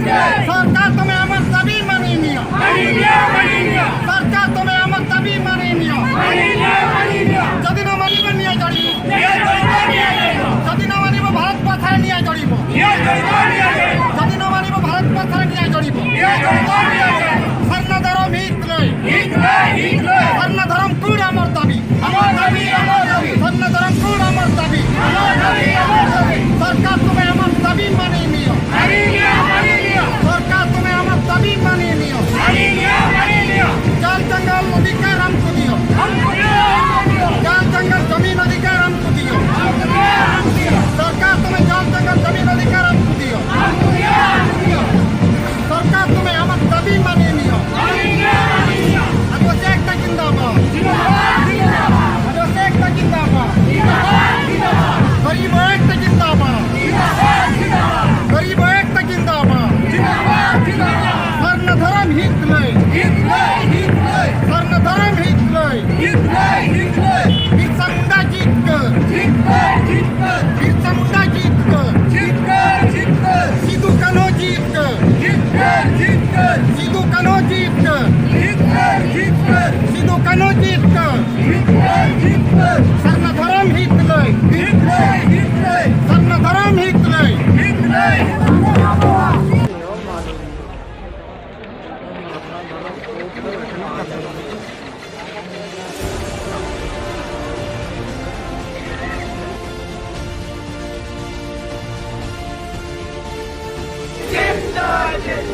सरकार तुम्हें আমার দাবি মানিয়ে নিও সরকার তুমি আমার দাবি মানিয়ে নিও যদি না মানিব নিয়ে জড়িব যদি না মানিব ভারত পাথায় নিয়ে জড়িব যদি না মানিব ভারত পাথায় নিয়ে জড়িব সারনা ধরম সারনা ধরম কুড় আমার দাবি সারনা ধরম কুড় আমার দাবি সরকার তুমি আমার দাবি মানিয়ে নিও সরকার তুমি আমার দাবি মানিয়ে নিও जल जंगल अधिकार हमको दियो जल जंगल जमीन अधिकार हमको दियो सरकार तुम्हें जल जंगल जमीन अधिकार हमको दियो सरकार तुम्हें हमार दाबी मानिए नियो आदिवासी एकता जिंदाबाद आदिवासी एकता जिंदाबाद गरीब एकता जिंदाबाद गरीब एकता जिंदाबाद स्वर्ण धर्म हित लय स्वर्ण धर्म हित लय बिरसा मुंडा जीत कर बिरसा मुंडा जीत कर सिद्धू कान्हो जीत कर सिद्धू कान्हो जीत कर सिद्धू कान्हो जीत कर स्वर्ण धर्म हित लय स्वर्ण धर्म हित लय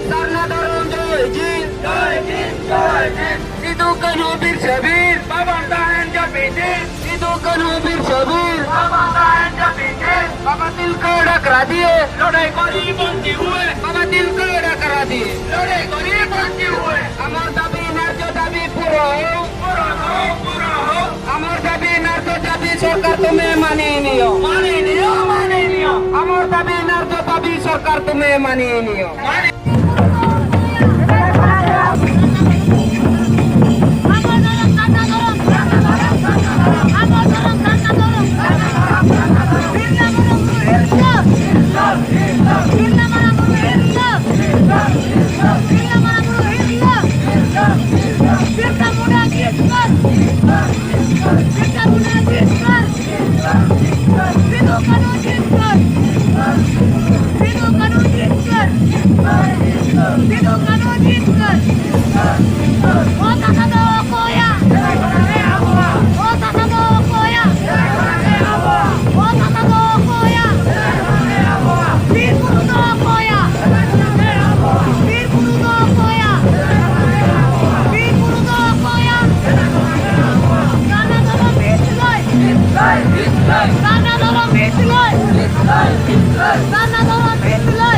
Sarna darum joy jin Sidu kanu bir sabir Babam dahan japidin Sidu kanu bir sabir Babam dahan japidin Baba dil ko rakra diye Lodai kori banti hue Baba dil ko rakra diye Lodai kori banti hue Amar dabi narjo dabi puro ho Amar dabi narjo dabi sarkar tumhe mani niyo Amar dabi narjo dabi sarkar tumhe mani niyo Sarna darum hitlay.